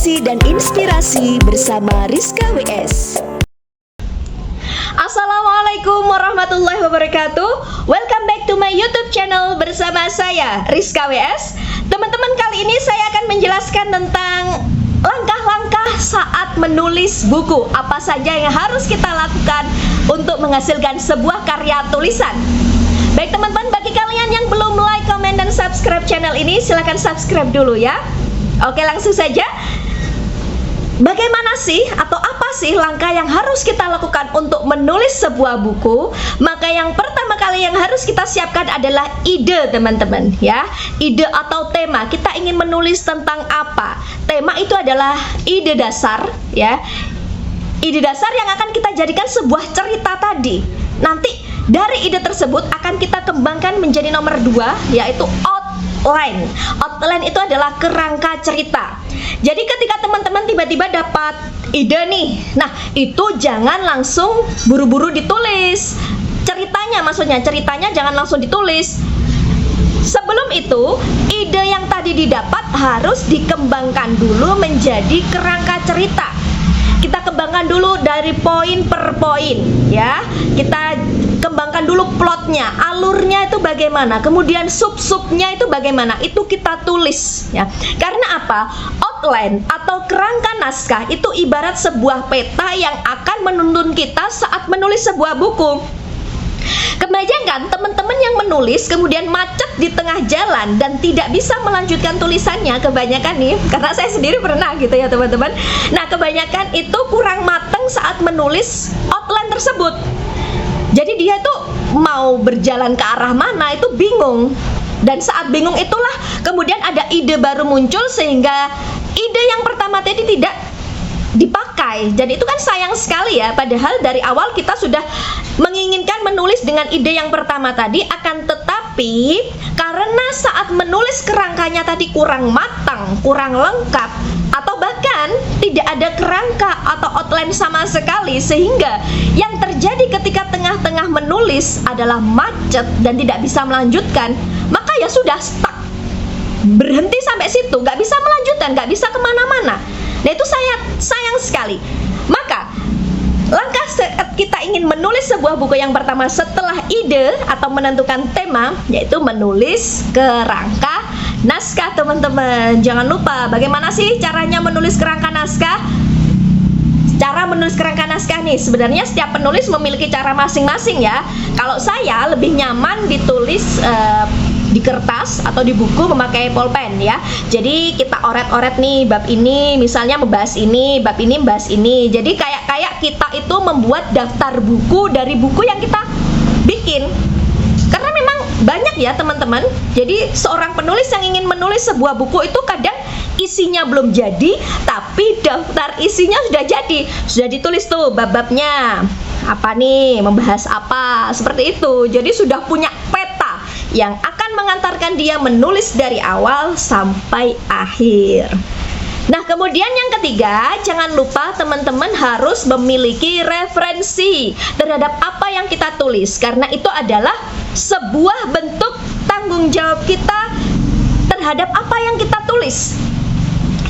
Edukasi dan inspirasi bersama Rizka WS. Assalamualaikum warahmatullahi wabarakatuh. Welcome back to my YouTube channel bersama saya Rizka WS. Teman-teman, kali ini saya akan menjelaskan tentang langkah-langkah saat menulis buku. Apa saja yang harus kita lakukan untuk menghasilkan sebuah karya tulisan. Baik teman-teman, bagi kalian yang belum like, comment, dan subscribe channel ini, silahkan subscribe dulu ya. Oke, langsung saja. Bagaimana sih atau apa sih langkah yang harus kita lakukan untuk menulis sebuah buku? Maka yang pertama kali yang harus kita siapkan adalah ide, teman-teman, ya. Ide atau tema. Kita ingin menulis tentang apa? Tema itu adalah ide dasar, ya. Ide dasar yang akan kita jadikan sebuah cerita tadi. Nanti dari ide tersebut akan kita kembangkan menjadi nomor 2, yaitu outline. Outline itu adalah kerangka cerita. Jadi ketika teman-teman tiba-tiba dapat ide nih, nah itu jangan langsung buru-buru ditulis. Ceritanya jangan langsung ditulis. Sebelum itu, ide yang tadi didapat harus dikembangkan dulu menjadi kerangka cerita. Kita kembangkan dulu dari poin per poin, ya. Kita kembangkan dulu plotnya, alurnya itu bagaimana, kemudian sub-subnya itu bagaimana, itu kita tulis, ya. Karena apa? Outline atau kerangka naskah itu ibarat sebuah peta yang akan menuntun kita saat menulis sebuah buku. Kebayangkan teman-teman yang menulis kemudian macet di tengah jalan dan tidak bisa melanjutkan tulisannya, kebanyakan nih, karena saya sendiri pernah gitu ya teman-teman. Nah, kebanyakan itu kurang matang saat menulis outline tersebut. Jadi dia tuh mau berjalan ke arah mana itu bingung. Dan saat bingung itulah kemudian ada ide baru muncul sehingga ide yang pertama tadi tidak dipakai. Jadi itu kan sayang sekali ya, padahal dari awal kita sudah menginginkan menulis dengan ide yang pertama tadi, akan tetapi karena saat menulis kerangkanya tadi kurang matang, kurang lengkap, atau bahkan tidak ada kerangka atau outline sama sekali, sehingga yang terjadi ketika tengah-tengah menulis adalah macet dan tidak bisa melanjutkan, maka ya sudah stuck, berhenti sampai situ, nggak bisa melanjutkan, nggak bisa kemana-mana. Nah itu sayang sekali. Maka langkah saat kita ingin menulis sebuah buku yang pertama setelah ide atau menentukan tema, yaitu menulis kerangka naskah, teman-teman. Jangan lupa, bagaimana sih caranya menulis kerangka naskah? Cara menulis kerangka naskah nih, sebenarnya setiap penulis memiliki cara masing-masing ya. Kalau saya lebih nyaman ditulis di kertas atau di buku memakai pulpen ya. Jadi kita oret-oret nih, bab ini misalnya membahas ini, bab ini membahas ini. Jadi kayak kita itu membuat daftar buku dari buku yang kita bikin. Karena memang banyak ya teman-teman. Jadi seorang penulis yang ingin menulis sebuah buku itu kadang isinya belum jadi, tapi daftar isinya sudah jadi. Sudah ditulis tuh bab-babnya. Apa nih, membahas apa, seperti itu. Jadi sudah punya peta yang akan mengantarkan dia menulis dari awal sampai akhir. Nah, kemudian yang ketiga, jangan lupa teman-teman harus memiliki referensi terhadap apa yang kita tulis, karena itu adalah sebuah bentuk tanggung jawab kita terhadap apa yang kita tulis.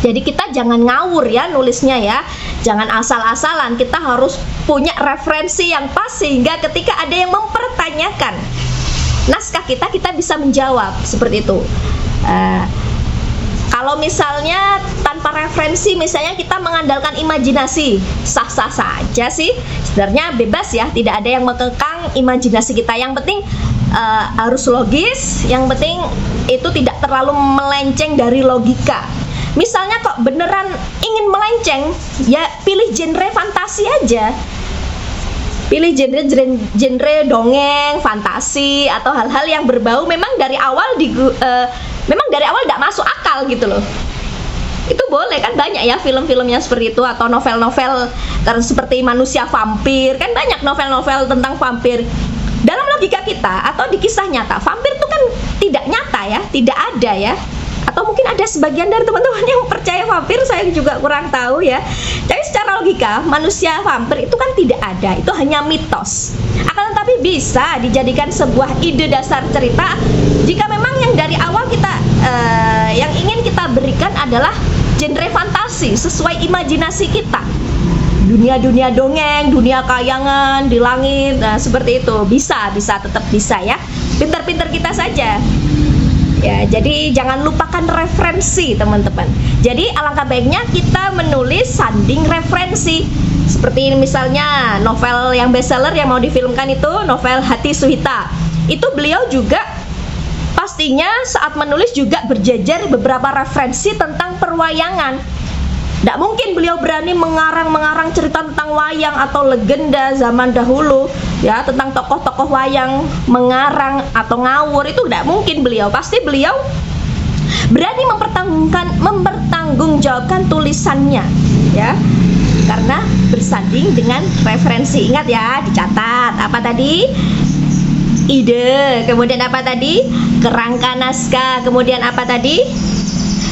Jadi kita jangan ngawur ya nulisnya ya, jangan asal-asalan, kita harus punya referensi yang pas sehingga ketika ada yang mempertanyakan naskah kita bisa menjawab seperti itu. Kalau misalnya tanpa referensi, misalnya kita mengandalkan imajinasi, sah-sah saja sih. Sebenarnya bebas ya, tidak ada yang mengekang imajinasi kita. Yang penting harus logis, yang penting itu tidak terlalu melenceng dari logika. Misalnya kok beneran ingin melenceng, ya pilih genre fantasi aja. Pilih genre dongeng, fantasi, atau hal-hal yang berbau memang dari awal tidak masuk akal gitu loh. Itu boleh kan, banyak ya film-filmnya seperti itu, atau novel-novel karena seperti Manusia Vampir, kan banyak novel-novel tentang vampir. Dalam logika kita atau di kisah nyata, vampir itu kan tidak nyata ya, tidak ada ya. Atau mungkin ada sebagian dari teman-teman yang percaya vampir, saya juga kurang tahu ya. Tapi secara logika, manusia vampir itu kan tidak ada, itu hanya mitos. Akan tetapi bisa dijadikan sebuah ide dasar cerita jika memang yang dari awal kita yang ingin kita berikan adalah genre fantasi. fantasi, sesuai imajinasi kita. Dunia-dunia dongeng, dunia kayangan di langit, nah seperti itu. Bisa tetap bisa ya. Pintar-pintar kita saja. Ya, jadi jangan lupakan referensi, teman-teman. Jadi alangkah baiknya kita menulis sanding referensi. Seperti misalnya novel yang bestseller yang mau difilmkan itu novel Hati Suhita. Itu beliau juga pastinya saat menulis juga berjejer beberapa referensi tentang perwayangan. Tidak mungkin beliau berani mengarang cerita tentang wayang atau legenda zaman dahulu ya, tentang tokoh-tokoh wayang mengarang atau ngawur, itu tidak mungkin beliau. Pasti beliau berani mempertanggungjawabkan tulisannya ya, karena bersanding dengan referensi. Ingat ya, dicatat apa tadi? Ide, kemudian apa tadi? Kerangka naskah, kemudian apa tadi?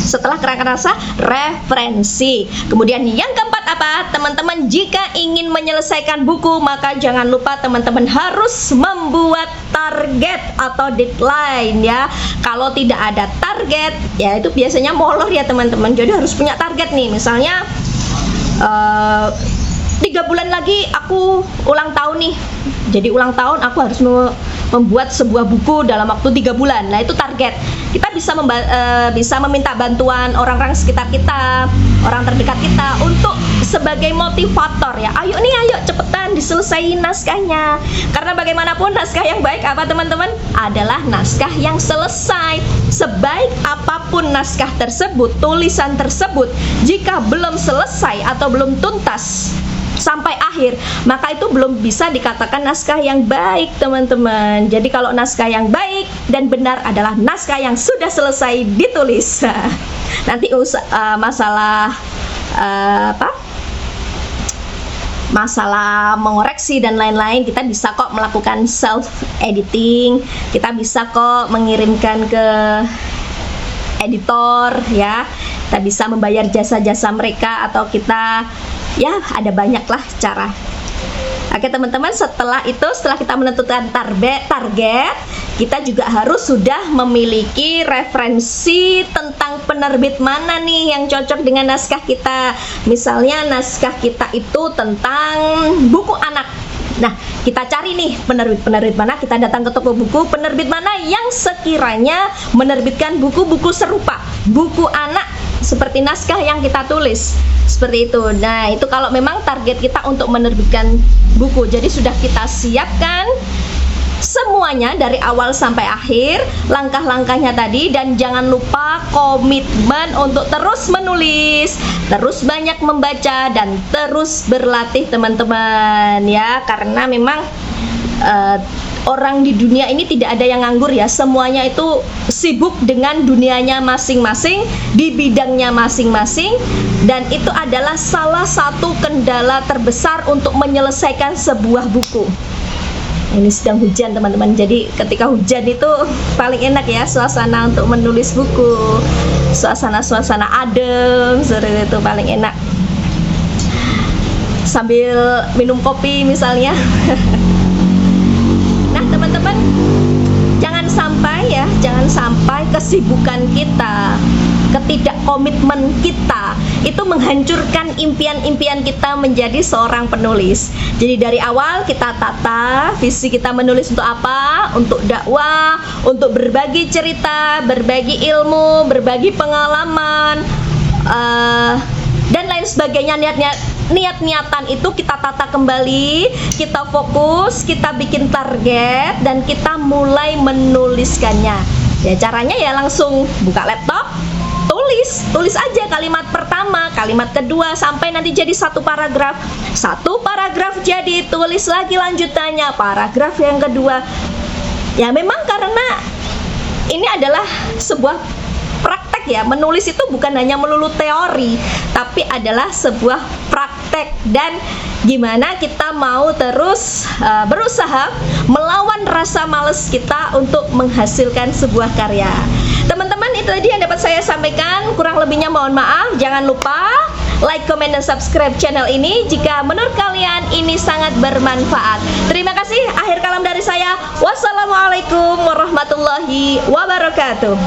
Setelah kerangka naskah, referensi. Kemudian yang keempat apa? Teman-teman, jika ingin menyelesaikan buku, maka jangan lupa teman-teman harus membuat target atau deadline ya. Kalau tidak ada target, ya itu biasanya molor ya teman-teman. Jadi harus punya target nih. Misalnya 3 bulan lagi aku ulang tahun nih. Jadi ulang tahun aku harus membuat sebuah buku dalam waktu 3 bulan. Nah, itu target. Kita bisa meminta bantuan orang-orang sekitar kita, orang terdekat kita untuk sebagai motivator ya. Ayo cepetan diselesaikan naskahnya. Karena bagaimanapun naskah yang baik apa teman-teman? Adalah naskah yang selesai. Sebaik apapun naskah tersebut, tulisan tersebut, jika belum selesai atau belum tuntas sampai akhir, maka itu belum bisa dikatakan naskah yang baik, teman-teman. Jadi kalau naskah yang baik dan benar adalah naskah yang sudah selesai ditulis. Nanti masalah masalah mengoreksi dan lain-lain, kita bisa kok melakukan self editing, kita bisa kok mengirimkan ke editor ya, kita bisa membayar jasa-jasa mereka, atau kita ya ada banyaklah cara. Oke teman-teman, setelah kita menentukan target, kita juga harus sudah memiliki referensi tentang penerbit mana nih yang cocok dengan naskah kita. Misalnya naskah kita itu tentang buku anak. Nah, kita cari nih penerbit mana, kita datang ke toko buku, penerbit mana yang sekiranya menerbitkan buku-buku serupa, buku anak seperti naskah yang kita tulis. Seperti itu. Nah, itu kalau memang target kita untuk menerbitkan buku. Jadi sudah kita siapkan semuanya dari awal sampai akhir, langkah-langkahnya tadi, dan jangan lupa komitmen untuk terus menulis, terus banyak membaca, dan terus berlatih teman-teman ya, karena memang orang di dunia ini tidak ada yang nganggur ya, semuanya itu sibuk dengan dunianya masing-masing, di bidangnya masing-masing, dan itu adalah salah satu kendala terbesar untuk menyelesaikan sebuah buku. Ini sedang hujan teman-teman, jadi ketika hujan itu paling enak ya suasana untuk menulis buku, suasana adem, seperti itu paling enak, sambil minum kopi misalnya. Nah teman-teman, jangan sampai kesibukan kita, ketidakkomitmen kita itu menghancurkan impian-impian kita menjadi seorang penulis. Jadi dari awal kita tata visi kita menulis untuk apa? Untuk dakwah, untuk berbagi cerita, berbagi ilmu, berbagi pengalaman, dan lain sebagainya. Niat-niatan itu kita tata kembali, kita fokus, kita bikin target, dan kita mulai menuliskannya. Ya caranya ya langsung buka laptop, tulis aja kalimat pertama, kalimat kedua, sampai nanti jadi satu paragraf jadi, tulis lagi lanjutannya, paragraf yang kedua. Ya memang karena ini adalah sebuah praktek ya, menulis itu bukan hanya melulu teori, tapi adalah sebuah praktek, dan gimana kita mau terus berusaha melawan rasa malas kita untuk menghasilkan sebuah karya. Teman-teman, itu tadi yang dapat saya sampaikan, kurang lebihnya mohon maaf. Jangan lupa like, comment, dan subscribe channel ini jika menurut kalian ini sangat bermanfaat. Terima kasih, akhir kalam dari saya. Wassalamualaikum warahmatullahi wabarakatuh.